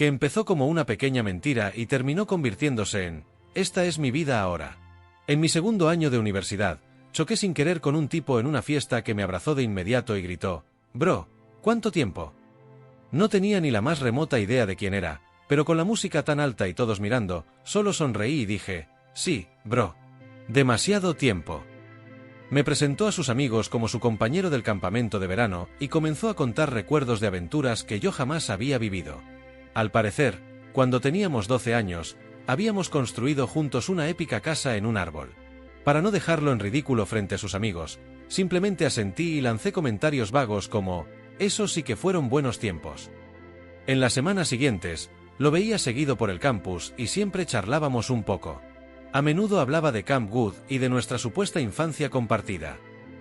que empezó como una pequeña mentira y terminó convirtiéndose en «esta es mi vida ahora». En mi segundo año de universidad, choqué sin querer con un tipo en una fiesta que me abrazó de inmediato y gritó «Bro, ¿cuánto tiempo?». No tenía ni la más remota idea de quién era, pero con la música tan alta y todos mirando, solo sonreí y dije «sí, bro. Demasiado tiempo». Me presentó a sus amigos como su compañero del campamento de verano y comenzó a contar recuerdos de aventuras que yo jamás había vivido. Al parecer, cuando teníamos 12 años, habíamos construido juntos una épica casa en un árbol. Para no dejarlo en ridículo frente a sus amigos, simplemente asentí y lancé comentarios vagos como «esos sí que fueron buenos tiempos». En las semanas siguientes, lo veía seguido por el campus y siempre charlábamos un poco. A menudo hablaba de Camp Wood y de nuestra supuesta infancia compartida.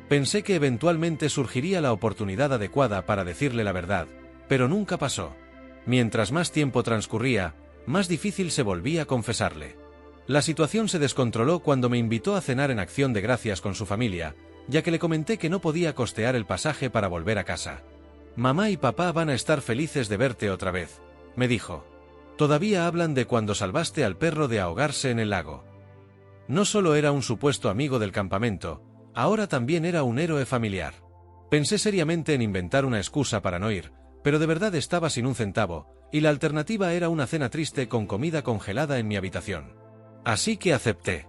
Pensé que eventualmente surgiría la oportunidad adecuada para decirle la verdad, pero nunca pasó. Mientras más tiempo transcurría, más difícil se volvía confesarle. La situación se descontroló cuando me invitó a cenar en Acción de Gracias con su familia, ya que le comenté que no podía costear el pasaje para volver a casa. «Mamá y papá van a estar felices de verte otra vez», me dijo. «Todavía hablan de cuando salvaste al perro de ahogarse en el lago». No solo era un supuesto amigo del campamento, ahora también era un héroe familiar. Pensé seriamente en inventar una excusa para no ir, pero de verdad estaba sin un centavo, y la alternativa era una cena triste con comida congelada en mi habitación. Así que acepté.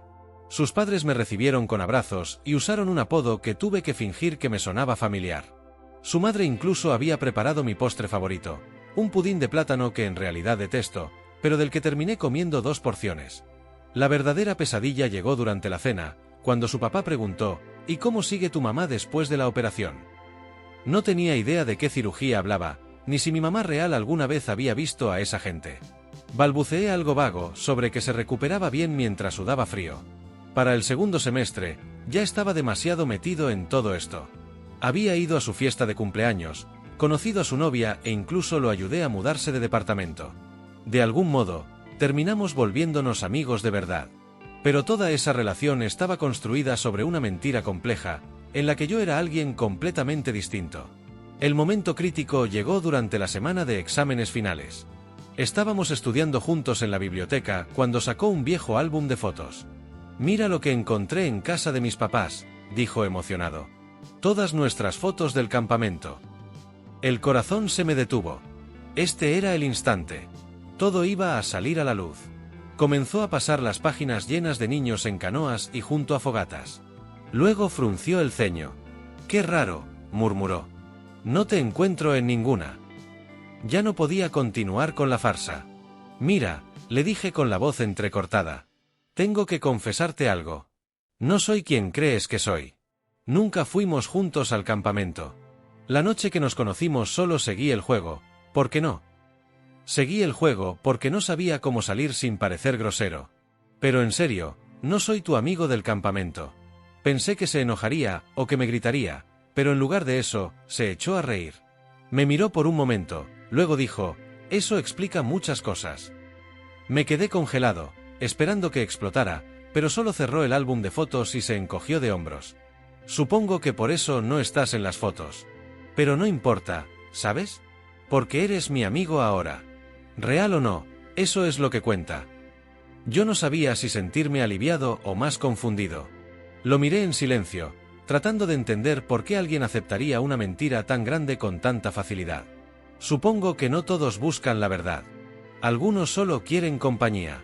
Sus padres me recibieron con abrazos y usaron un apodo que tuve que fingir que me sonaba familiar. Su madre incluso había preparado mi postre favorito, un pudín de plátano que en realidad detesto, pero del que terminé comiendo 2 porciones. La verdadera pesadilla llegó durante la cena, cuando su papá preguntó «¿Y cómo sigue tu mamá después de la operación?». No tenía idea de qué cirugía hablaba, ni si mi mamá real alguna vez había visto a esa gente. Balbuceé algo vago sobre que se recuperaba bien mientras sudaba frío. Para el segundo semestre, ya estaba demasiado metido en todo esto. Había ido a su fiesta de cumpleaños, conocido a su novia e incluso lo ayudé a mudarse de departamento. De algún modo, terminamos volviéndonos amigos de verdad. Pero toda esa relación estaba construida sobre una mentira compleja, en la que yo era alguien completamente distinto. El momento crítico llegó durante la semana de exámenes finales. Estábamos estudiando juntos en la biblioteca cuando sacó un viejo álbum de fotos. «Mira lo que encontré en casa de mis papás», dijo emocionado. «Todas nuestras fotos del campamento». El corazón se me detuvo. Este era el instante. Todo iba a salir a la luz. Comenzó a pasar las páginas llenas de niños en canoas y junto a fogatas. Luego frunció el ceño. «Qué raro», murmuró. «No te encuentro en ninguna». Ya no podía continuar con la farsa. «Mira», le dije con la voz entrecortada. «Tengo que confesarte algo. No soy quien crees que soy. Nunca fuimos juntos al campamento. La noche que nos conocimos solo seguí el juego, ¿por qué no? Seguí el juego porque no sabía cómo salir sin parecer grosero. Pero en serio, no soy tu amigo del campamento». Pensé que se enojaría o que me gritaría, pero en lugar de eso, se echó a reír. Me miró por un momento, luego dijo, «Eso explica muchas cosas». Me quedé congelado, esperando que explotara, pero solo cerró el álbum de fotos y se encogió de hombros. «Supongo que por eso no estás en las fotos. Pero no importa, ¿sabes? Porque eres mi amigo ahora. Real o no, eso es lo que cuenta». Yo no sabía si sentirme aliviado o más confundido. Lo miré en silencio, tratando de entender por qué alguien aceptaría una mentira tan grande con tanta facilidad. Supongo que no todos buscan la verdad. Algunos solo quieren compañía.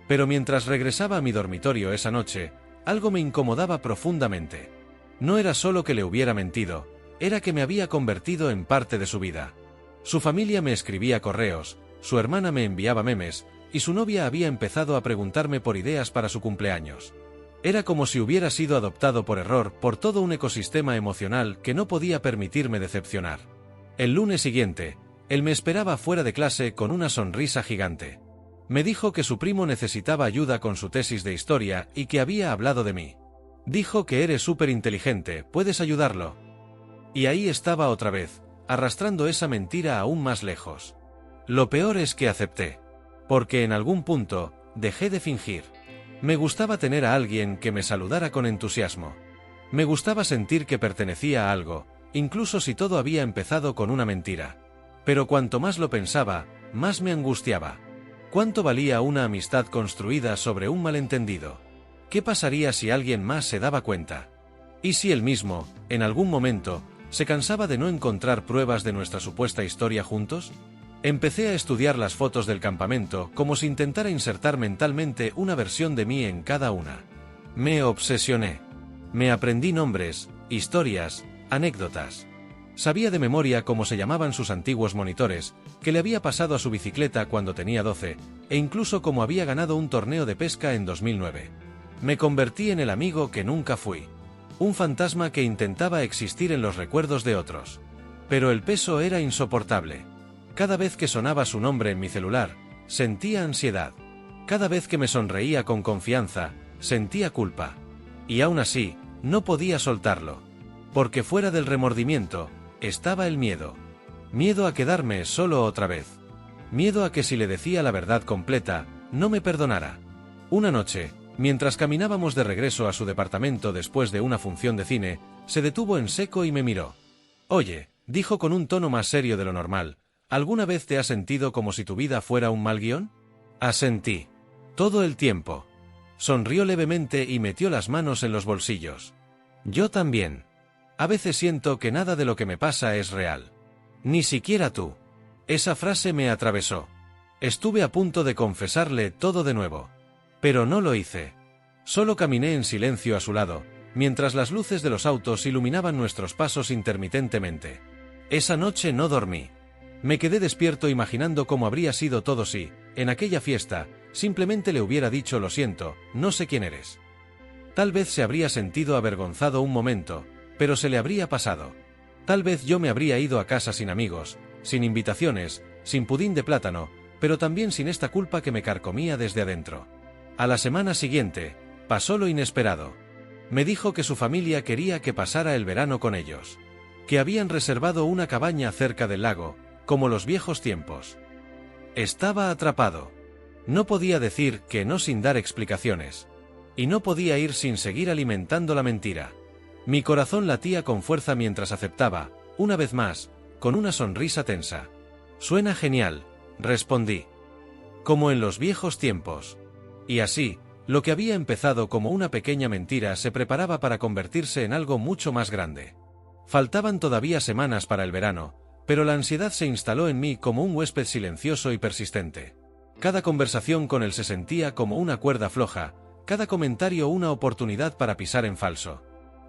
Pero mientras regresaba a mi dormitorio esa noche, algo me incomodaba profundamente. No era solo que le hubiera mentido, era que me había convertido en parte de su vida. Su familia me escribía correos, su hermana me enviaba memes, y su novia había empezado a preguntarme por ideas para su cumpleaños. Era como si hubiera sido adoptado por error por todo un ecosistema emocional que no podía permitirme decepcionar. El lunes siguiente, él me esperaba fuera de clase con una sonrisa gigante. Me dijo que su primo necesitaba ayuda con su tesis de historia y que había hablado de mí. Dijo que eres súper inteligente, ¿puedes ayudarlo? Y ahí estaba otra vez, arrastrando esa mentira aún más lejos. Lo peor es que acepté. Porque en algún punto, dejé de fingir. Me gustaba tener a alguien que me saludara con entusiasmo. Me gustaba sentir que pertenecía a algo, incluso si todo había empezado con una mentira. Pero cuanto más lo pensaba, más me angustiaba. ¿Cuánto valía una amistad construida sobre un malentendido? ¿Qué pasaría si alguien más se daba cuenta? ¿Y si él mismo, en algún momento, se cansaba de no encontrar pruebas de nuestra supuesta historia juntos? Empecé a estudiar las fotos del campamento como si intentara insertar mentalmente una versión de mí en cada una. Me obsesioné. Me aprendí nombres, historias, anécdotas. Sabía de memoria cómo se llamaban sus antiguos monitores, que le había pasado a su bicicleta cuando tenía 12, e incluso cómo había ganado un torneo de pesca en 2009. Me convertí en el amigo que nunca fui. Un fantasma que intentaba existir en los recuerdos de otros. Pero el peso era insoportable. Cada vez que sonaba su nombre en mi celular, sentía ansiedad. Cada vez que me sonreía con confianza, sentía culpa. Y aún así, no podía soltarlo. Porque fuera del remordimiento, estaba el miedo. Miedo a quedarme solo otra vez. Miedo a que si le decía la verdad completa, no me perdonara. Una noche, mientras caminábamos de regreso a su departamento después de una función de cine, se detuvo en seco y me miró. «Oye», dijo con un tono más serio de lo normal, «¿alguna vez te has sentido como si tu vida fuera un mal guión?» Asentí. «Todo el tiempo». Sonrió levemente y metió las manos en los bolsillos. «Yo también. A veces siento que nada de lo que me pasa es real. Ni siquiera tú». Esa frase me atravesó. Estuve a punto de confesarle todo de nuevo. Pero no lo hice. Solo caminé en silencio a su lado, mientras las luces de los autos iluminaban nuestros pasos intermitentemente. Esa noche no dormí. Me quedé despierto imaginando cómo habría sido todo si, en aquella fiesta, simplemente le hubiera dicho «lo siento, no sé quién eres». Tal vez se habría sentido avergonzado un momento, pero se le habría pasado. Tal vez yo me habría ido a casa sin amigos, sin invitaciones, sin pudín de plátano, pero también sin esta culpa que me carcomía desde adentro. A la semana siguiente, pasó lo inesperado. Me dijo que su familia quería que pasara el verano con ellos. Que habían reservado una cabaña cerca del lago, como los viejos tiempos. Estaba atrapado. No podía decir que no sin dar explicaciones. Y no podía ir sin seguir alimentando la mentira. Mi corazón latía con fuerza mientras aceptaba, una vez más, con una sonrisa tensa. «Suena genial», respondí. «Como en los viejos tiempos». Y así, lo que había empezado como una pequeña mentira se preparaba para convertirse en algo mucho más grande. Faltaban todavía semanas para el verano, pero la ansiedad se instaló en mí como un huésped silencioso y persistente. Cada conversación con él se sentía como una cuerda floja, cada comentario una oportunidad para pisar en falso.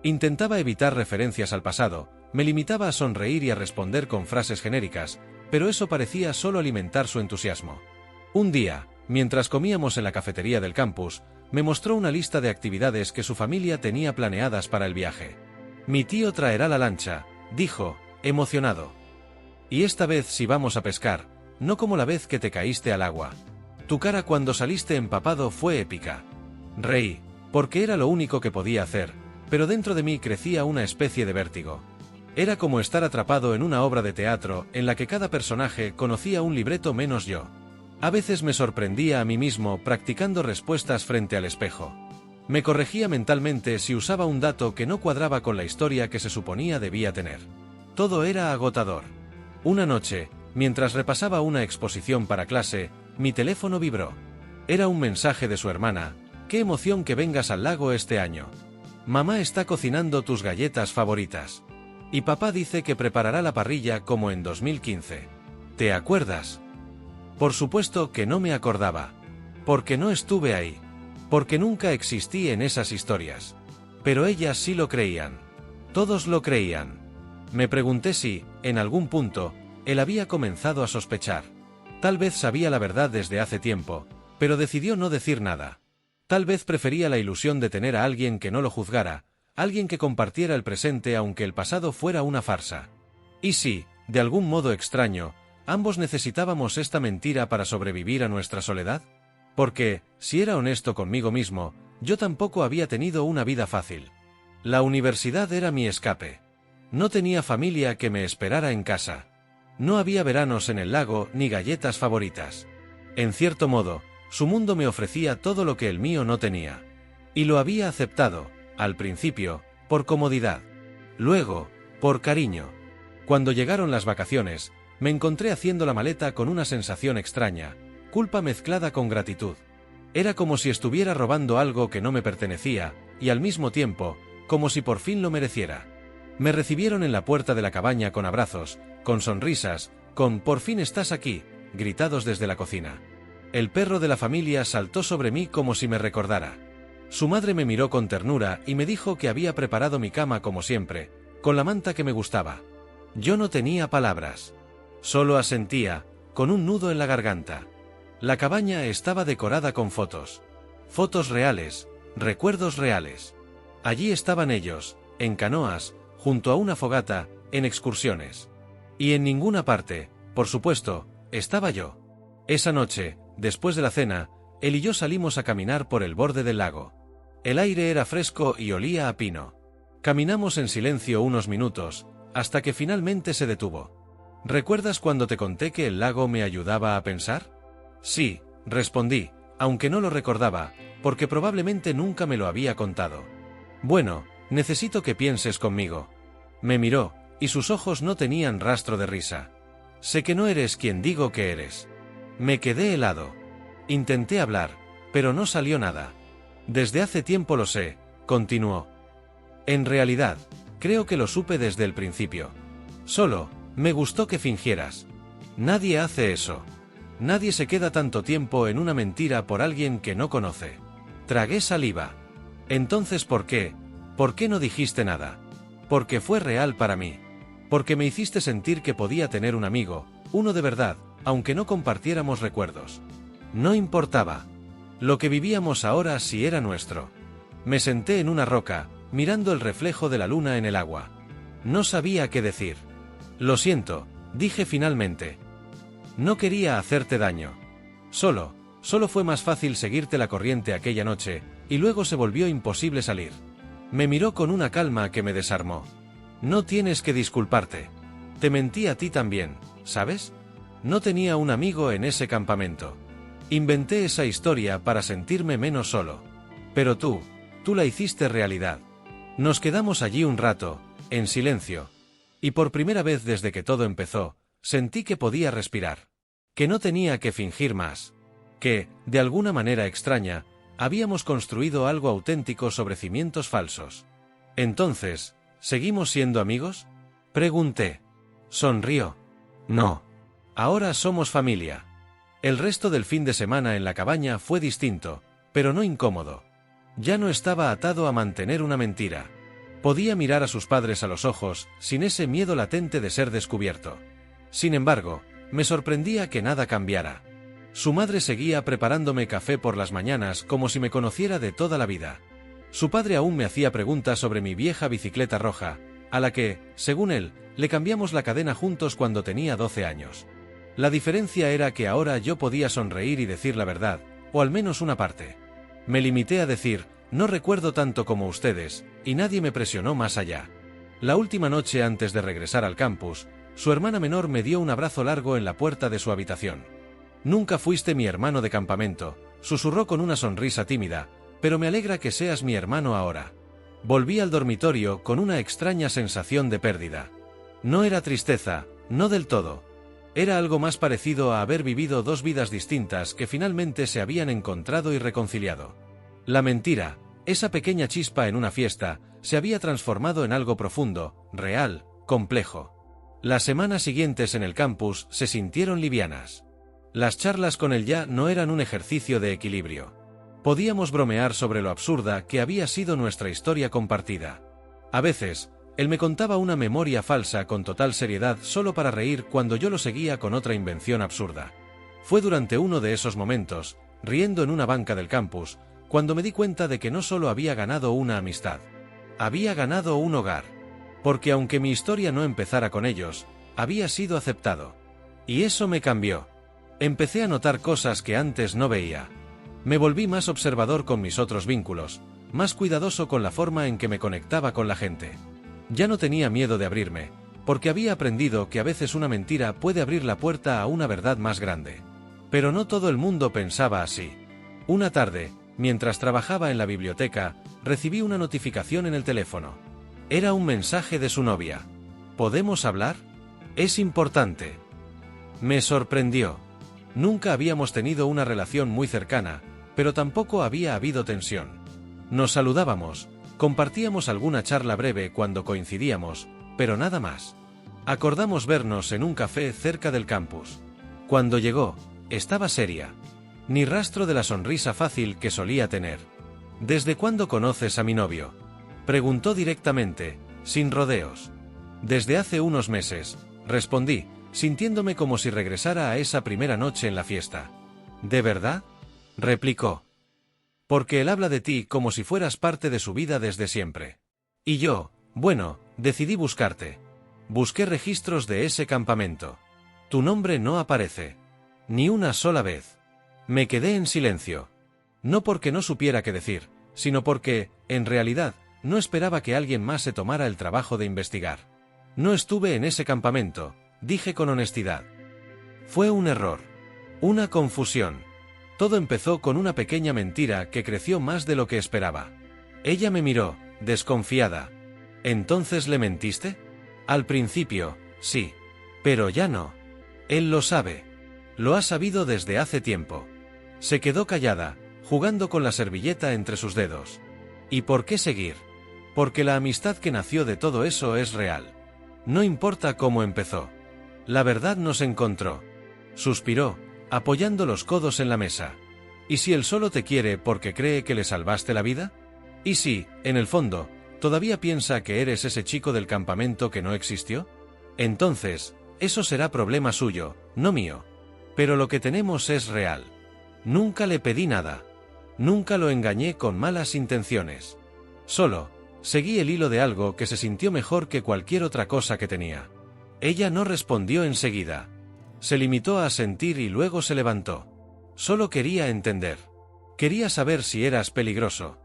Intentaba evitar referencias al pasado, me limitaba a sonreír y a responder con frases genéricas, pero eso parecía solo alimentar su entusiasmo. Un día, mientras comíamos en la cafetería del campus, me mostró una lista de actividades que su familia tenía planeadas para el viaje. «Mi tío traerá la lancha», dijo, emocionado. «Y esta vez sí vamos a pescar, no como la vez que te caíste al agua. Tu cara cuando saliste empapado fue épica». Reí, porque era lo único que podía hacer, pero dentro de mí crecía una especie de vértigo. Era como estar atrapado en una obra de teatro en la que cada personaje conocía un libreto menos yo. A veces me sorprendía a mí mismo practicando respuestas frente al espejo. Me corregía mentalmente si usaba un dato que no cuadraba con la historia que se suponía debía tener. Todo era agotador. Una noche, mientras repasaba una exposición para clase, mi teléfono vibró. Era un mensaje de su hermana: «Qué emoción que vengas al lago este año. Mamá está cocinando tus galletas favoritas. Y papá dice que preparará la parrilla como en 2015. ¿Te acuerdas?». Por supuesto que no me acordaba. Porque no estuve ahí. Porque nunca existí en esas historias. Pero ellas sí lo creían. Todos lo creían. Me pregunté si, en algún punto, él había comenzado a sospechar. Tal vez sabía la verdad desde hace tiempo, pero decidió no decir nada. Tal vez prefería la ilusión de tener a alguien que no lo juzgara, alguien que compartiera el presente aunque el pasado fuera una farsa. Y si, de algún modo extraño, ambos necesitábamos esta mentira para sobrevivir a nuestra soledad. Porque, si era honesto conmigo mismo, yo tampoco había tenido una vida fácil. La universidad era mi escape. No tenía familia que me esperara en casa. No había veranos en el lago ni galletas favoritas. En cierto modo, su mundo me ofrecía todo lo que el mío no tenía. Y lo había aceptado, al principio, por comodidad. Luego, por cariño. Cuando llegaron las vacaciones, Me encontré haciendo la maleta con una sensación extraña, culpa mezclada con gratitud. Era como si estuviera robando algo que no me pertenecía, y al mismo tiempo, como si por fin lo mereciera. Me recibieron en la puerta de la cabaña con abrazos, con sonrisas, con «por fin estás aquí», gritados desde la cocina. El perro de la familia saltó sobre mí como si me recordara. Su madre me miró con ternura y me dijo que había preparado mi cama como siempre, con la manta que me gustaba. Yo no tenía palabras. Solo asentía, con un nudo en la garganta. La cabaña estaba decorada con fotos. Fotos reales, recuerdos reales. Allí estaban ellos, en canoas, junto a una fogata, en excursiones. Y en ninguna parte, por supuesto, estaba yo. Esa noche, después de la cena, él y yo salimos a caminar por el borde del lago. El aire era fresco y olía a pino. Caminamos en silencio unos minutos, hasta que finalmente se detuvo. ¿Recuerdas cuando te conté que el lago me ayudaba a pensar? Sí, respondí, aunque no lo recordaba, porque probablemente nunca me lo había contado. Bueno, necesito que pienses conmigo. Me miró, y sus ojos no tenían rastro de risa. Sé que no eres quien digo que eres. Me quedé helado. Intenté hablar, pero no salió nada. Desde hace tiempo lo sé, continuó. En realidad, creo que lo supe desde el principio. Solo, me gustó que fingieras. Nadie hace eso. Nadie se queda tanto tiempo en una mentira por alguien que no conoce. Tragué saliva. Entonces, ¿por qué? ¿Por qué no dijiste nada? Porque fue real para mí. Porque me hiciste sentir que podía tener un amigo, uno de verdad, aunque no compartiéramos recuerdos. No importaba. Lo que vivíamos ahora sí era nuestro. Me senté en una roca, mirando el reflejo de la luna en el agua. No sabía qué decir. Lo siento, dije finalmente. No quería hacerte daño. Solo fue más fácil seguirte la corriente aquella noche, y luego se volvió imposible salir. Me miró con una calma que me desarmó. No tienes que disculparte. Te mentí a ti también, ¿sabes? No tenía un amigo en ese campamento. Inventé esa historia para sentirme menos solo. Pero tú la hiciste realidad. Nos quedamos allí un rato, en silencio. Y por primera vez desde que todo empezó, sentí que podía respirar. Que no tenía que fingir más. Que, de alguna manera extraña, habíamos construido algo auténtico sobre cimientos falsos. Entonces, ¿seguimos siendo amigos? Pregunté. Sonrió. No. Ahora somos familia. El resto del fin de semana en la cabaña fue distinto, pero no incómodo. Ya no estaba atado a mantener una mentira. Podía mirar a sus padres a los ojos, sin ese miedo latente de ser descubierto. Sin embargo, me sorprendía que nada cambiara. Su madre seguía preparándome café por las mañanas como si me conociera de toda la vida. Su padre aún me hacía preguntas sobre mi vieja bicicleta roja, a la que, según él, le cambiamos la cadena juntos cuando tenía 12 años. La diferencia era que ahora yo podía sonreír y decir la verdad, o al menos una parte. Me limité a decir, no recuerdo tanto como ustedes, y nadie me presionó más allá. La última noche antes de regresar al campus, su hermana menor me dio un abrazo largo en la puerta de su habitación. Nunca fuiste mi hermano de campamento, susurró con una sonrisa tímida, pero me alegra que seas mi hermano ahora. Volví al dormitorio con una extraña sensación de pérdida. No era tristeza, no del todo. Era algo más parecido a haber vivido dos vidas distintas que finalmente se habían encontrado y reconciliado. La mentira, esa pequeña chispa en una fiesta, se había transformado en algo profundo, real, complejo. Las semanas siguientes en el campus se sintieron livianas. Las charlas con él ya no eran un ejercicio de equilibrio. Podíamos bromear sobre lo absurda que había sido nuestra historia compartida. A veces, él me contaba una memoria falsa con total seriedad solo para reír cuando yo lo seguía con otra invención absurda. Fue durante uno de esos momentos, riendo en una banca del campus, cuando me di cuenta de que no solo había ganado una amistad. Había ganado un hogar. Porque aunque mi historia no empezara con ellos, había sido aceptado. Y eso me cambió. Empecé a notar cosas que antes no veía. Me volví más observador con mis otros vínculos, más cuidadoso con la forma en que me conectaba con la gente. Ya no tenía miedo de abrirme, porque había aprendido que a veces una mentira puede abrir la puerta a una verdad más grande. Pero no todo el mundo pensaba así. Una tarde, mientras trabajaba en la biblioteca, recibí una notificación en el teléfono. Era un mensaje de su novia. ¿Podemos hablar? Es importante. Me sorprendió. Nunca habíamos tenido una relación muy cercana, pero tampoco había habido tensión. Nos saludábamos, compartíamos alguna charla breve cuando coincidíamos, pero nada más. Acordamos vernos en un café cerca del campus. Cuando llegó, estaba seria. Ni rastro de la sonrisa fácil que solía tener. ¿Desde cuándo conoces a mi novio?, preguntó directamente, sin rodeos. Desde hace unos meses, respondí, sintiéndome como si regresara a esa primera noche en la fiesta. ¿De verdad?, replicó. Porque él habla de ti como si fueras parte de su vida desde siempre. Y yo, bueno, decidí buscarte. Busqué registros de ese campamento. Tu nombre no aparece. Ni una sola vez. Me quedé en silencio. No porque no supiera qué decir, sino porque, en realidad, no esperaba que alguien más se tomara el trabajo de investigar. No estuve en ese campamento, dije con honestidad. Fue un error. Una confusión. Todo empezó con una pequeña mentira que creció más de lo que esperaba. Ella me miró, desconfiada. ¿Entonces le mentiste? Al principio, sí. Pero ya no. Él lo sabe. Lo ha sabido desde hace tiempo. Se quedó callada, jugando con la servilleta entre sus dedos. ¿Y por qué seguir? Porque la amistad que nació de todo eso es real. No importa cómo empezó. La verdad nos encontró. Suspiró, apoyando los codos en la mesa. ¿Y si él solo te quiere porque cree que le salvaste la vida? ¿Y si, en el fondo, todavía piensa que eres ese chico del campamento que no existió? Entonces, eso será problema suyo, no mío. Pero lo que tenemos es real. Nunca le pedí nada. Nunca lo engañé con malas intenciones. Solo, seguí el hilo de algo que se sintió mejor que cualquier otra cosa que tenía. Ella no respondió enseguida. Se limitó a asentir y luego se levantó. Solo quería entender. Quería saber si eras peligroso.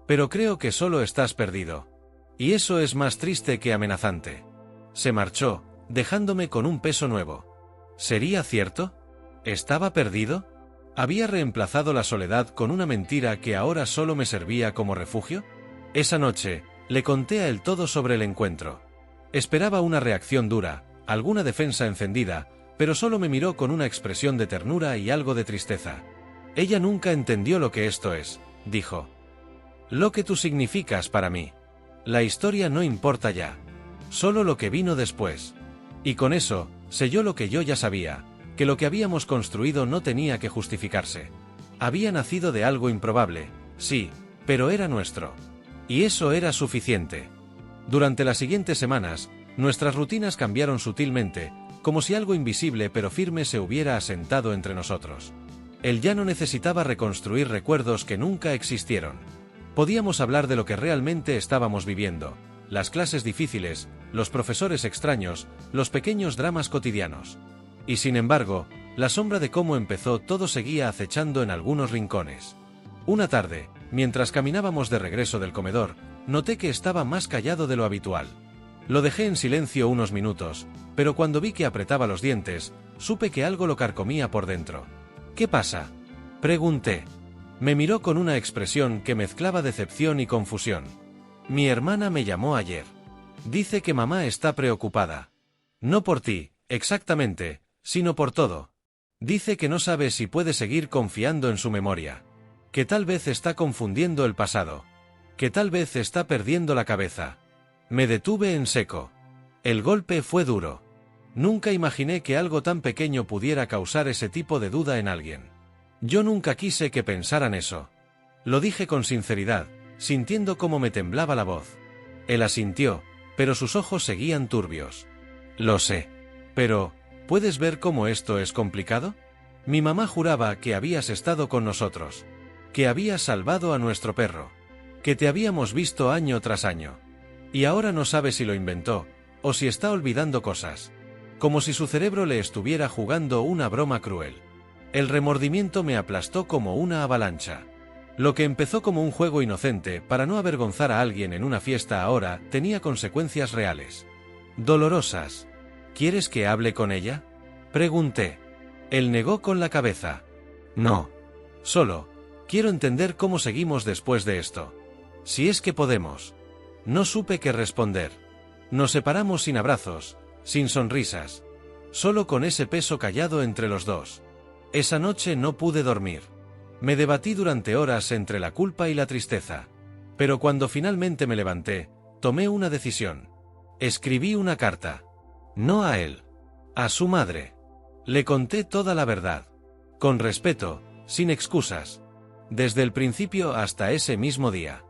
Pero creo que solo estás perdido. Y eso es más triste que amenazante. Se marchó, dejándome con un peso nuevo. ¿Sería cierto? ¿Estaba perdido? ¿Había reemplazado la soledad con una mentira que ahora solo me servía como refugio? Esa noche, le conté a él todo sobre el encuentro. Esperaba una reacción dura, alguna defensa encendida, pero solo me miró con una expresión de ternura y algo de tristeza. Ella nunca entendió lo que esto es, dijo. Lo que tú significas para mí. La historia no importa ya. Solo lo que vino después. Y con eso, selló lo que yo ya sabía, que lo que habíamos construido no tenía que justificarse. Había nacido de algo improbable, sí, pero era nuestro. Y eso era suficiente. Durante las siguientes semanas, nuestras rutinas cambiaron sutilmente, como si algo invisible pero firme se hubiera asentado entre nosotros. Él ya no necesitaba reconstruir recuerdos que nunca existieron. Podíamos hablar de lo que realmente estábamos viviendo, las clases difíciles, los profesores extraños, los pequeños dramas cotidianos. Y sin embargo, la sombra de cómo empezó todo seguía acechando en algunos rincones. Una tarde, mientras caminábamos de regreso del comedor, noté que estaba más callado de lo habitual. Lo dejé en silencio unos minutos, pero cuando vi que apretaba los dientes, supe que algo lo carcomía por dentro. ¿Qué pasa?, pregunté. Me miró con una expresión que mezclaba decepción y confusión. Mi hermana me llamó ayer. Dice que mamá está preocupada. No por ti, exactamente, sino por todo. Dice que no sabe si puede seguir confiando en su memoria. Que tal vez está confundiendo el pasado. Que tal vez está perdiendo la cabeza. Me detuve en seco. El golpe fue duro. Nunca imaginé que algo tan pequeño pudiera causar ese tipo de duda en alguien. Yo nunca quise que pensaran eso. Lo dije con sinceridad, sintiendo cómo me temblaba la voz. Él asintió, pero sus ojos seguían turbios. Lo sé. Pero, ¿puedes ver cómo esto es complicado? Mi mamá juraba que habías estado con nosotros. Que habías salvado a nuestro perro. Que te habíamos visto año tras año. Y ahora no sabe si lo inventó, o si está olvidando cosas. Como si su cerebro le estuviera jugando una broma cruel. El remordimiento me aplastó como una avalancha. Lo que empezó como un juego inocente para no avergonzar a alguien en una fiesta ahora tenía consecuencias reales. Dolorosas. ¿Quieres que hable con ella?, pregunté. Él negó con la cabeza. No. Solo, quiero entender cómo seguimos después de esto. Si es que podemos. No supe qué responder. Nos separamos sin abrazos, sin sonrisas. solo con ese peso callado entre los dos. Esa noche no pude dormir. Me debatí durante horas entre la culpa y la tristeza. Pero cuando finalmente me levanté, tomé una decisión. Escribí una carta. No a él. A su madre. Le conté toda la verdad. Con respeto, sin excusas. Desde el principio hasta ese mismo día.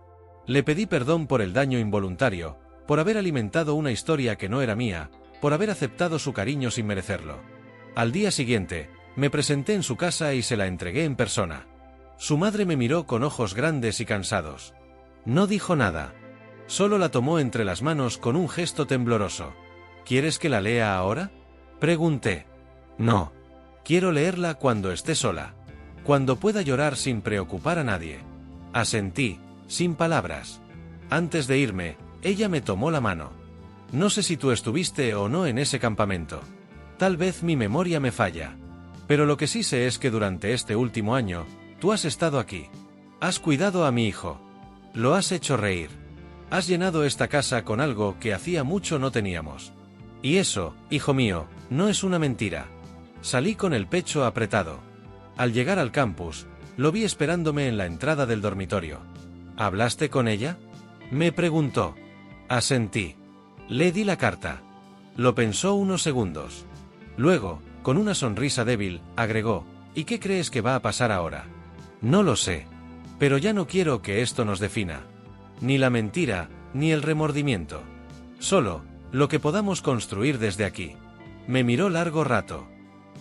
Le pedí perdón por el daño involuntario, por haber alimentado una historia que no era mía, por haber aceptado su cariño sin merecerlo. Al día siguiente, me presenté en su casa y se la entregué en persona. Su madre me miró con ojos grandes y cansados. No dijo nada. Solo la tomó entre las manos con un gesto tembloroso. ¿Quieres que la lea ahora?, pregunté. No. Quiero leerla cuando esté sola. Cuando pueda llorar sin preocupar a nadie. Asentí, sin palabras. Antes de irme, ella me tomó la mano. No sé si tú estuviste o no en ese campamento. Tal vez mi memoria me falla. Pero lo que sí sé es que durante este último año, tú has estado aquí. Has cuidado a mi hijo. Lo has hecho reír. Has llenado esta casa con algo que hacía mucho no teníamos. Y eso, hijo mío, no es una mentira. Salí con el pecho apretado. Al llegar al campus, lo vi esperándome en la entrada del dormitorio. ¿Hablaste con ella?, me preguntó. Asentí. Le di la carta. Lo pensó unos segundos. Luego, con una sonrisa débil, agregó: ¿y qué crees que va a pasar ahora? No lo sé. Pero ya no quiero que esto nos defina. Ni la mentira, ni el remordimiento. Solo, lo que podamos construir desde aquí. Me miró largo rato.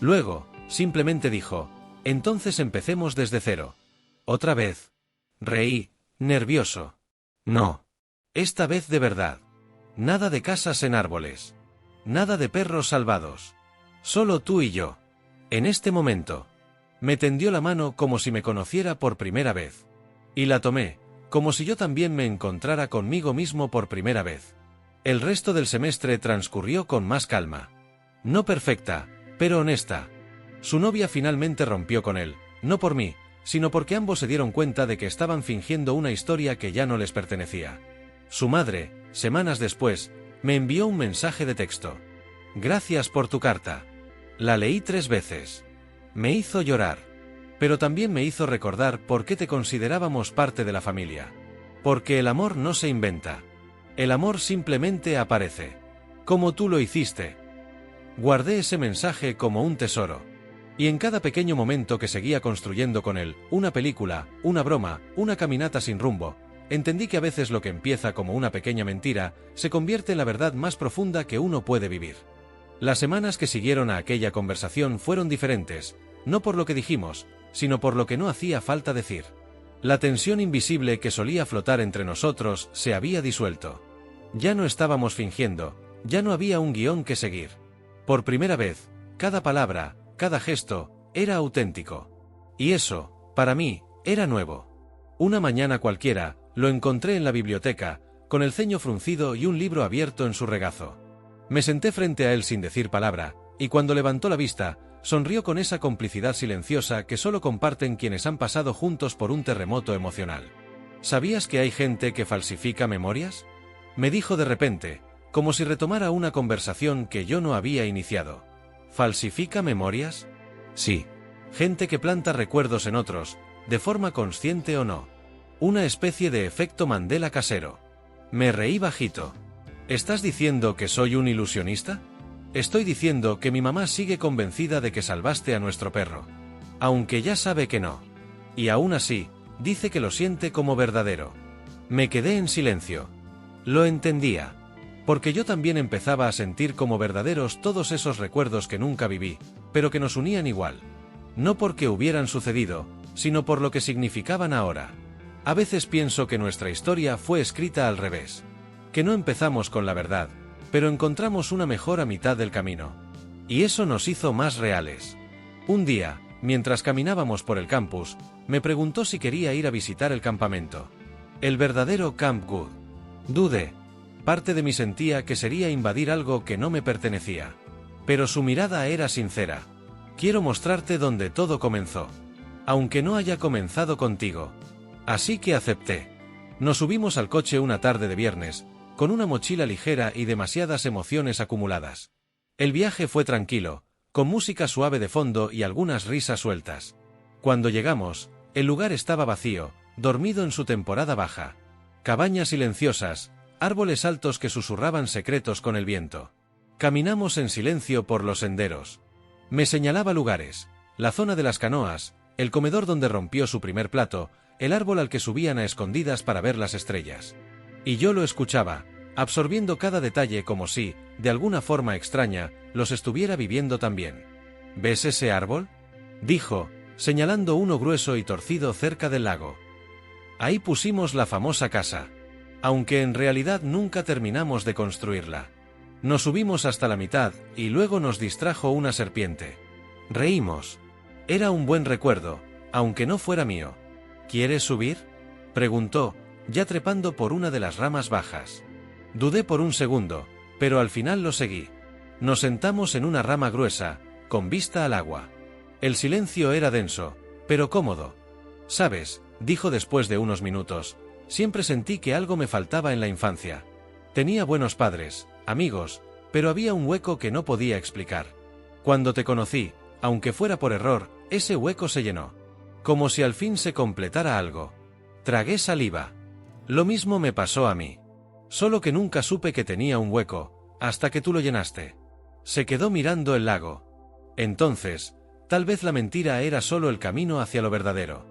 Luego, simplemente dijo: entonces empecemos desde cero. ¿Otra vez? Reí, nervioso. No. Esta vez de verdad. Nada de casas en árboles. Nada de perros salvados. Solo tú y yo. En este momento. Me tendió la mano como si me conociera por primera vez. Y la tomé, como si yo también me encontrara conmigo mismo por primera vez. El resto del semestre transcurrió con más calma. No perfecta, pero honesta. Su novia finalmente rompió con él, no por mí, sino porque ambos se dieron cuenta de que estaban fingiendo una historia que ya no les pertenecía. Su madre, semanas después, me envió un mensaje de texto. Gracias por tu carta. La leí 3 veces. Me hizo llorar. Pero también me hizo recordar por qué te considerábamos parte de la familia. Porque el amor no se inventa. El amor simplemente aparece. Como tú lo hiciste. Guardé ese mensaje como un tesoro. Y en cada pequeño momento que seguía construyendo con él, una película, una broma, una caminata sin rumbo, entendí que a veces lo que empieza como una pequeña mentira, se convierte en la verdad más profunda que uno puede vivir. Las semanas que siguieron a aquella conversación fueron diferentes, no por lo que dijimos, sino por lo que no hacía falta decir. La tensión invisible que solía flotar entre nosotros se había disuelto. Ya no estábamos fingiendo, ya no había un guión que seguir. Por primera vez, cada palabra, cada gesto, era auténtico. Y eso, para mí, era nuevo. Una mañana cualquiera, lo encontré en la biblioteca, con el ceño fruncido y un libro abierto en su regazo. Me senté frente a él sin decir palabra, y cuando levantó la vista, sonrió con esa complicidad silenciosa que solo comparten quienes han pasado juntos por un terremoto emocional. ¿Sabías que hay gente que falsifica memorias?, me dijo de repente, como si retomara una conversación que yo no había iniciado. ¿Falsifica memorias? Sí. Gente que planta recuerdos en otros, de forma consciente o no. Una especie de efecto Mandela casero. Me reí bajito. ¿Estás diciendo que soy un ilusionista? Estoy diciendo que mi mamá sigue convencida de que salvaste a nuestro perro. Aunque ya sabe que no. Y aún así, dice que lo siente como verdadero. Me quedé en silencio. Lo entendía. Porque yo también empezaba a sentir como verdaderos todos esos recuerdos que nunca viví, pero que nos unían igual. No porque hubieran sucedido, sino por lo que significaban ahora. A veces pienso que nuestra historia fue escrita al revés. Que no empezamos con la verdad, pero encontramos una mejor a mitad del camino. Y eso nos hizo más reales. Un día, mientras caminábamos por el campus, me preguntó si quería ir a visitar el campamento. El verdadero Camp Good. Dudé. Parte de mí sentía que sería invadir algo que no me pertenecía. Pero su mirada era sincera. Quiero mostrarte donde todo comenzó. Aunque no haya comenzado contigo. Así que acepté. Nos subimos al coche una tarde de viernes, con una mochila ligera y demasiadas emociones acumuladas. El viaje fue tranquilo, con música suave de fondo y algunas risas sueltas. Cuando llegamos, el lugar estaba vacío, dormido en su temporada baja. Cabañas silenciosas, árboles altos que susurraban secretos con el viento. Caminamos en silencio por los senderos. Me señalaba lugares, la zona de las canoas, el comedor donde rompió su primer plato, el árbol al que subían a escondidas para ver las estrellas. Y yo lo escuchaba, absorbiendo cada detalle como si, de alguna forma extraña, los estuviera viviendo también. ¿Ves ese árbol?, dijo, señalando uno grueso y torcido cerca del lago. Ahí pusimos la famosa casa, aunque en realidad nunca terminamos de construirla. Nos subimos hasta la mitad, y luego nos distrajo una serpiente. Reímos. Era un buen recuerdo, aunque no fuera mío. ¿Quieres subir?, preguntó, ya trepando por una de las ramas bajas. Dudé por un segundo, pero al final lo seguí. Nos sentamos en una rama gruesa, con vista al agua. El silencio era denso, pero cómodo. «Sabes», dijo después de unos minutos, «siempre sentí que algo me faltaba en la infancia. Tenía buenos padres, amigos, pero había un hueco que no podía explicar. Cuando te conocí, aunque fuera por error, ese hueco se llenó. Como si al fin se completara algo». Tragué saliva. Lo mismo me pasó a mí. Solo que nunca supe que tenía un hueco, hasta que tú lo llenaste. Se quedó mirando el lago. Entonces, tal vez la mentira era solo el camino hacia lo verdadero.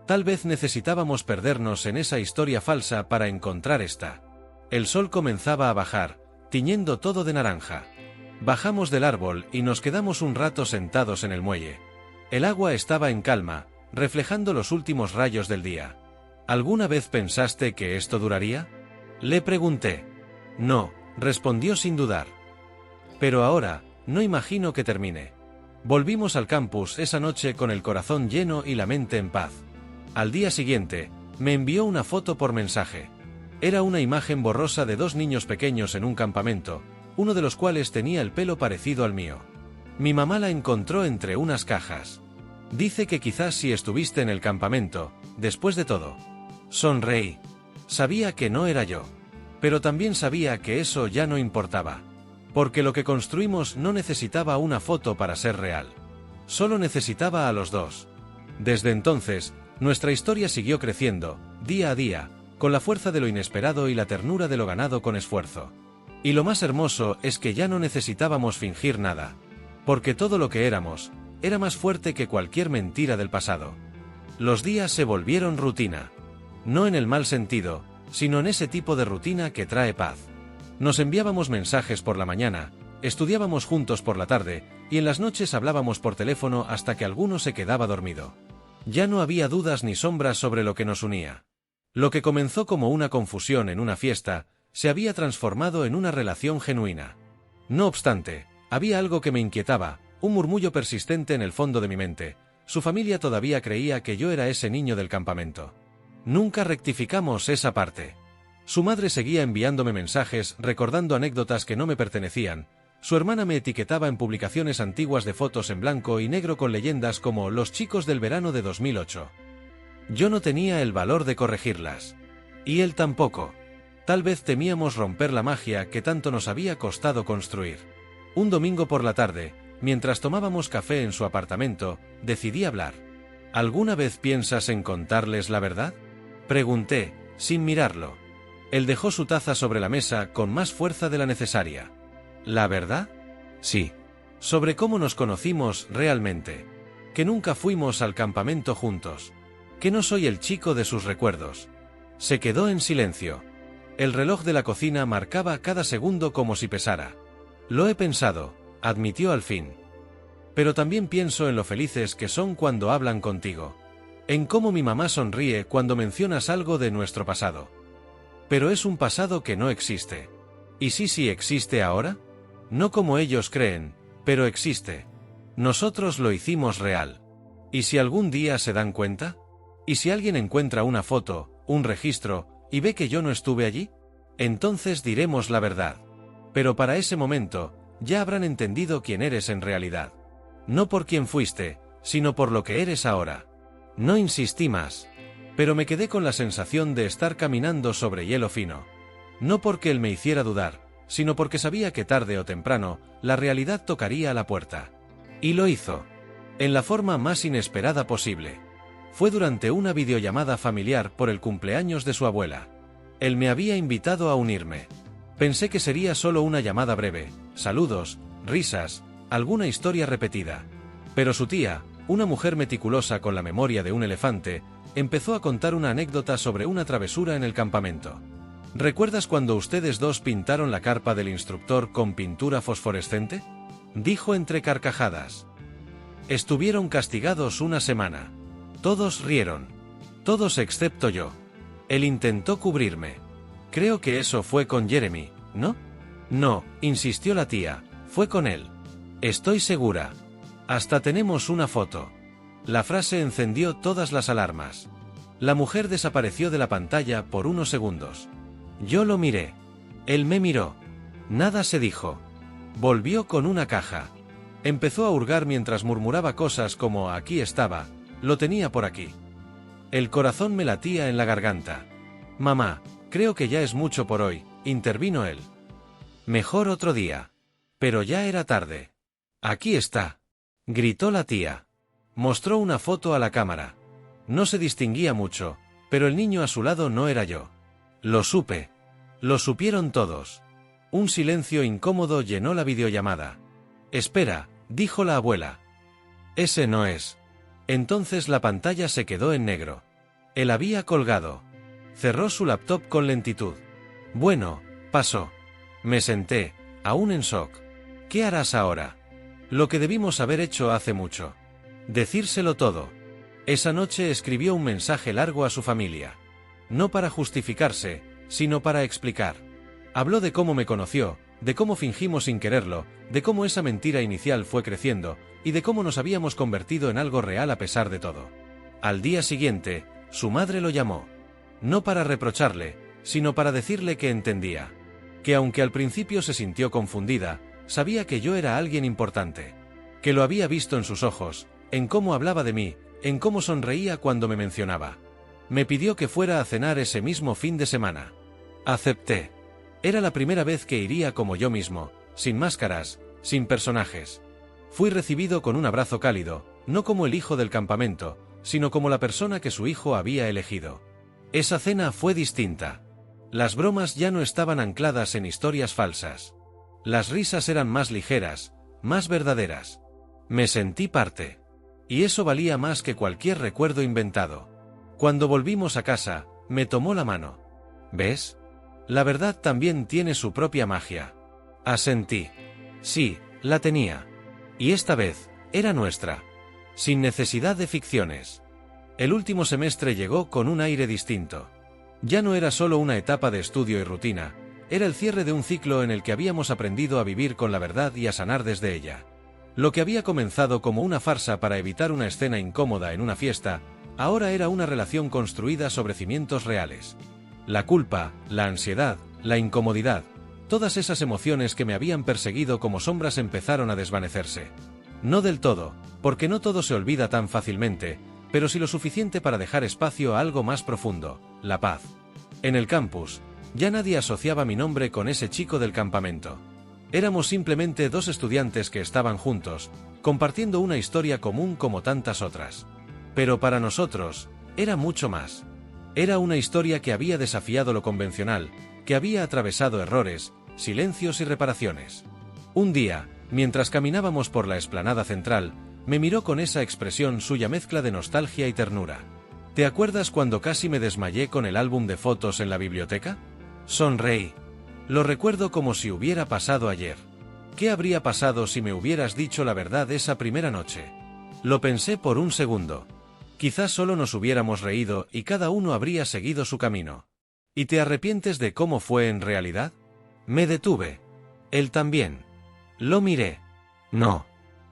Tal vez necesitábamos perdernos en esa historia falsa para encontrar esta. El sol comenzaba a bajar, tiñendo todo de naranja. Bajamos del árbol y nos quedamos un rato sentados en el muelle. El agua estaba en calma, reflejando los últimos rayos del día. ¿Alguna vez pensaste que esto duraría?, le pregunté. No, respondió sin dudar. Pero ahora, no imagino que termine. Volvimos al campus esa noche con el corazón lleno y la mente en paz. Al día siguiente, me envió una foto por mensaje. Era una imagen borrosa de dos niños pequeños en un campamento, uno de los cuales tenía el pelo parecido al mío. Mi mamá la encontró entre unas cajas. Dice que quizás si estuviste en el campamento, después de todo. Sonreí. Sabía que no era yo. Pero también sabía que eso ya no importaba. Porque lo que construimos no necesitaba una foto para ser real. Solo necesitaba a los dos. Desde entonces, nuestra historia siguió creciendo, día a día, con la fuerza de lo inesperado y la ternura de lo ganado con esfuerzo. Y lo más hermoso es que ya no necesitábamos fingir nada. Porque todo lo que éramos, era más fuerte que cualquier mentira del pasado. Los días se volvieron rutina. No en el mal sentido, sino en ese tipo de rutina que trae paz. Nos enviábamos mensajes por la mañana, estudiábamos juntos por la tarde, y en las noches hablábamos por teléfono hasta que alguno se quedaba dormido. Ya no había dudas ni sombras sobre lo que nos unía. Lo que comenzó como una confusión en una fiesta, se había transformado en una relación genuina. No obstante, había algo que me inquietaba, un murmullo persistente en el fondo de mi mente. Su familia todavía creía que yo era ese niño del campamento. Nunca rectificamos esa parte. Su madre seguía enviándome mensajes recordando anécdotas que no me pertenecían. Su hermana me etiquetaba en publicaciones antiguas de fotos en blanco y negro con leyendas como «Los chicos del verano de 2008». Yo no tenía el valor de corregirlas. Y él tampoco. Tal vez temíamos romper la magia que tanto nos había costado construir. Un domingo por la tarde, mientras tomábamos café en su apartamento, decidí hablar. ¿Alguna vez piensas en contarles la verdad?, pregunté, sin mirarlo. Él dejó su taza sobre la mesa con más fuerza de la necesaria. ¿La verdad? Sí. Sobre cómo nos conocimos realmente. Que nunca fuimos al campamento juntos. Que no soy el chico de sus recuerdos. Se quedó en silencio. El reloj de la cocina marcaba cada segundo como si pesara. Lo he pensado, admitió al fin. Pero también pienso en lo felices que son cuando hablan contigo. En cómo mi mamá sonríe cuando mencionas algo de nuestro pasado. Pero es un pasado que no existe. ¿Y sí existe ahora? No como ellos creen, pero existe. Nosotros lo hicimos real. ¿Y si algún día se dan cuenta? ¿Y si alguien encuentra una foto, un registro, y ve que yo no estuve allí? Entonces diremos la verdad. Pero para ese momento, ya habrán entendido quién eres en realidad. No por quién fuiste, sino por lo que eres ahora. No insistí más. Pero me quedé con la sensación de estar caminando sobre hielo fino. No porque él me hiciera dudar, sino porque sabía que tarde o temprano la realidad tocaría a la puerta. Y lo hizo. En la forma más inesperada posible. Fue durante una videollamada familiar por el cumpleaños de su abuela. Él me había invitado a unirme. Pensé que sería solo una llamada breve, saludos, risas, alguna historia repetida. Pero su tía, una mujer meticulosa con la memoria de un elefante, empezó a contar una anécdota sobre una travesura en el campamento. ¿Recuerdas cuando ustedes dos pintaron la carpa del instructor con pintura fosforescente?, dijo entre carcajadas. Estuvieron castigados una semana. Todos rieron. Todos excepto yo. Él intentó cubrirme. Creo que eso fue con Jeremy, ¿no? No, insistió la tía, fue con él. Estoy segura. Hasta tenemos una foto. La frase encendió todas las alarmas. La mujer desapareció de la pantalla por unos segundos. Yo lo miré. Él me miró. Nada se dijo. Volvió con una caja. Empezó a hurgar mientras murmuraba cosas como aquí estaba, lo tenía por aquí. El corazón me latía en la garganta. Mamá, creo que ya es mucho por hoy, intervino él. Mejor otro día. Pero ya era tarde. Aquí está. Gritó la tía. Mostró una foto a la cámara. No se distinguía mucho, pero el niño a su lado no era yo. Lo supe. Lo supieron todos. Un silencio incómodo llenó la videollamada. Espera, dijo la abuela. Ese no es. Entonces la pantalla se quedó en negro. Él había colgado. Cerró su laptop con lentitud. Bueno, pasó. Me senté, aún en shock. ¿Qué harás ahora? Lo que debimos haber hecho hace mucho. Decírselo todo. Esa noche escribió un mensaje largo a su familia. No para justificarse, sino para explicar. Habló de cómo me conoció, de cómo fingimos sin quererlo, de cómo esa mentira inicial fue creciendo, y de cómo nos habíamos convertido en algo real a pesar de todo. Al día siguiente, su madre lo llamó. No para reprocharle, sino para decirle que entendía. Que aunque al principio se sintió confundida, sabía que yo era alguien importante. Que lo había visto en sus ojos, en cómo hablaba de mí, en cómo sonreía cuando me mencionaba. Me pidió que fuera a cenar ese mismo fin de semana. Acepté. Era la primera vez que iría como yo mismo, sin máscaras, sin personajes. Fui recibido con un abrazo cálido, no como el hijo del campamento, sino como la persona que su hijo había elegido. Esa cena fue distinta. Las bromas ya no estaban ancladas en historias falsas. Las risas eran más ligeras, más verdaderas. Me sentí parte. Y eso valía más que cualquier recuerdo inventado. Cuando volvimos a casa, me tomó la mano. ¿Ves? La verdad también tiene su propia magia. Asentí. Sí, la tenía. Y esta vez, era nuestra. Sin necesidad de ficciones. El último semestre llegó con un aire distinto. Ya no era solo una etapa de estudio y rutina, era el cierre de un ciclo en el que habíamos aprendido a vivir con la verdad y a sanar desde ella. Lo que había comenzado como una farsa para evitar una escena incómoda en una fiesta, ahora era una relación construida sobre cimientos reales. La culpa, la ansiedad, la incomodidad, todas esas emociones que me habían perseguido como sombras empezaron a desvanecerse. No del todo, porque no todo se olvida tan fácilmente, pero sí lo suficiente para dejar espacio a algo más profundo, la paz. En el campus, ya nadie asociaba mi nombre con ese chico del campamento. Éramos simplemente dos estudiantes que estaban juntos, compartiendo una historia común como tantas otras. Pero para nosotros, era mucho más. Era una historia que había desafiado lo convencional, que había atravesado errores, silencios y reparaciones. Un día, mientras caminábamos por la explanada central, me miró con esa expresión suya mezcla de nostalgia y ternura. ¿Te acuerdas cuando casi me desmayé con el álbum de fotos en la biblioteca? Sonreí. Lo recuerdo como si hubiera pasado ayer. ¿Qué habría pasado si me hubieras dicho la verdad esa primera noche? Lo pensé por un segundo. Quizás solo nos hubiéramos reído y cada uno habría seguido su camino. ¿Y te arrepientes de cómo fue en realidad? Me detuve. Él también. Lo miré. No.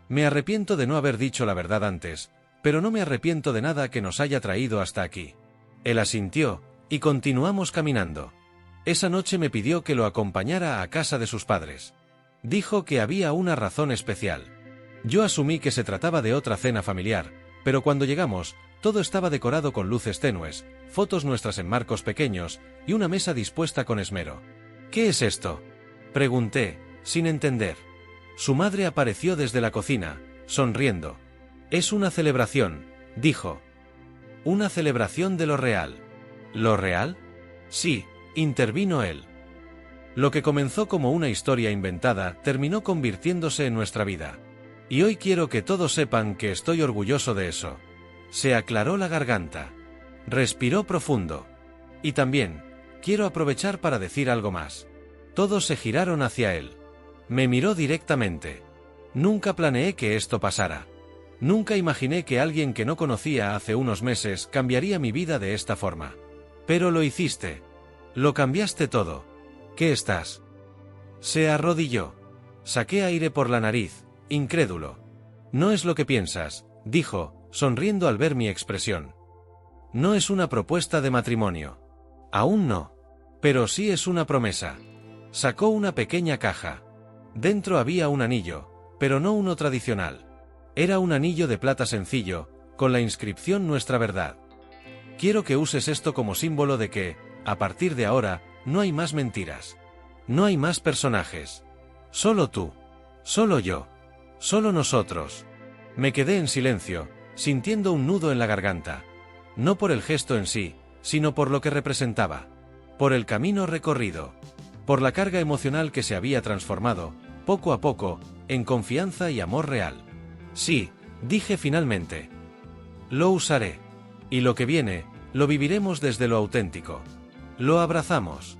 Me arrepiento de no haber dicho la verdad antes, pero no me arrepiento de nada que nos haya traído hasta aquí. Él asintió, y continuamos caminando. Esa noche me pidió que lo acompañara a casa de sus padres. Dijo que había una razón especial. Yo asumí que se trataba de otra cena familiar, pero cuando llegamos, todo estaba decorado con luces tenues, fotos nuestras en marcos pequeños, y una mesa dispuesta con esmero. ¿Qué es esto?, Pregunté, sin entender. Su madre apareció desde la cocina, sonriendo. Es una celebración, dijo. Una celebración de lo real. ¿Lo real? Sí, intervino él. Lo que comenzó como una historia inventada terminó convirtiéndose en nuestra vida. Y hoy quiero que todos sepan que estoy orgulloso de eso. Se aclaró la garganta. Respiró profundo. Y también, quiero aprovechar para decir algo más. Todos se giraron hacia él. Me miró directamente. Nunca planeé que esto pasara. Nunca imaginé que alguien que no conocía hace unos meses cambiaría mi vida de esta forma. Pero lo hiciste. Lo cambiaste todo. ¿Qué estás? Se arrodilló. Saqué aire por la nariz, incrédulo. No es lo que piensas, dijo, sonriendo al ver mi expresión. No es una propuesta de matrimonio. Aún no. Pero sí es una promesa. Sacó una pequeña caja. Dentro había un anillo, pero no uno tradicional. Era un anillo de plata sencillo, con la inscripción Nuestra Verdad. Quiero que uses esto como símbolo de que, a partir de ahora, no hay más mentiras. No hay más personajes. Solo tú. Solo yo. Solo nosotros. Me quedé en silencio, sintiendo un nudo en la garganta. No por el gesto en sí, sino por lo que representaba. Por el camino recorrido. Por la carga emocional que se había transformado, poco a poco, en confianza y amor real. Sí, dije finalmente. Lo usaré. Y lo que viene, lo viviremos desde lo auténtico. Lo abrazamos.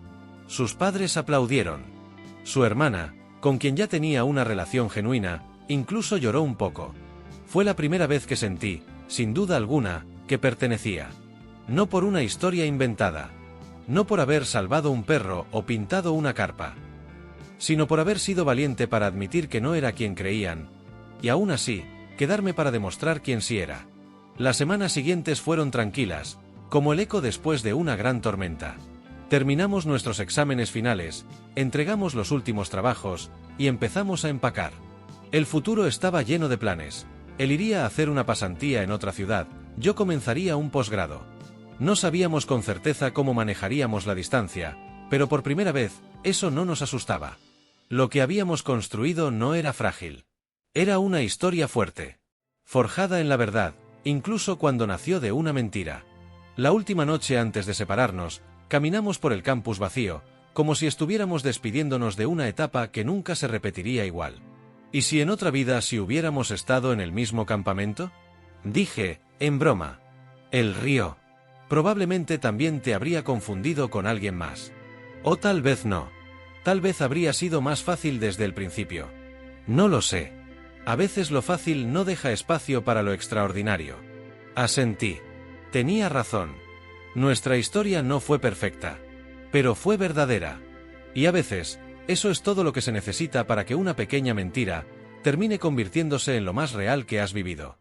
Sus padres aplaudieron. Su hermana, con quien ya tenía una relación genuina, incluso lloró un poco. Fue la primera vez que sentí, sin duda alguna, que pertenecía. No por una historia inventada. No por haber salvado un perro o pintado una carpa. Sino por haber sido valiente para admitir que no era quien creían. Y aún así, quedarme para demostrar quién sí era. Las semanas siguientes fueron tranquilas, como el eco después de una gran tormenta. Terminamos nuestros exámenes finales, entregamos los últimos trabajos, y empezamos a empacar. El futuro estaba lleno de planes. Él iría a hacer una pasantía en otra ciudad, yo comenzaría un posgrado. No sabíamos con certeza cómo manejaríamos la distancia, pero por primera vez, eso no nos asustaba. Lo que habíamos construido no era frágil. Era una historia fuerte. Forjada en la verdad, incluso cuando nació de una mentira. La última noche antes de separarnos, caminamos por el campus vacío, como si estuviéramos despidiéndonos de una etapa que nunca se repetiría igual. ¿Y si en otra vida si hubiéramos estado en el mismo campamento? Dije, en broma. Él rió. Probablemente también te habría confundido con alguien más. O tal vez no. Tal vez habría sido más fácil desde el principio. No lo sé. A veces lo fácil no deja espacio para lo extraordinario. Asentí. Tenía razón. Nuestra historia no fue perfecta. Pero fue verdadera. Y a veces, eso es todo lo que se necesita para que una pequeña mentira termine convirtiéndose en lo más real que has vivido.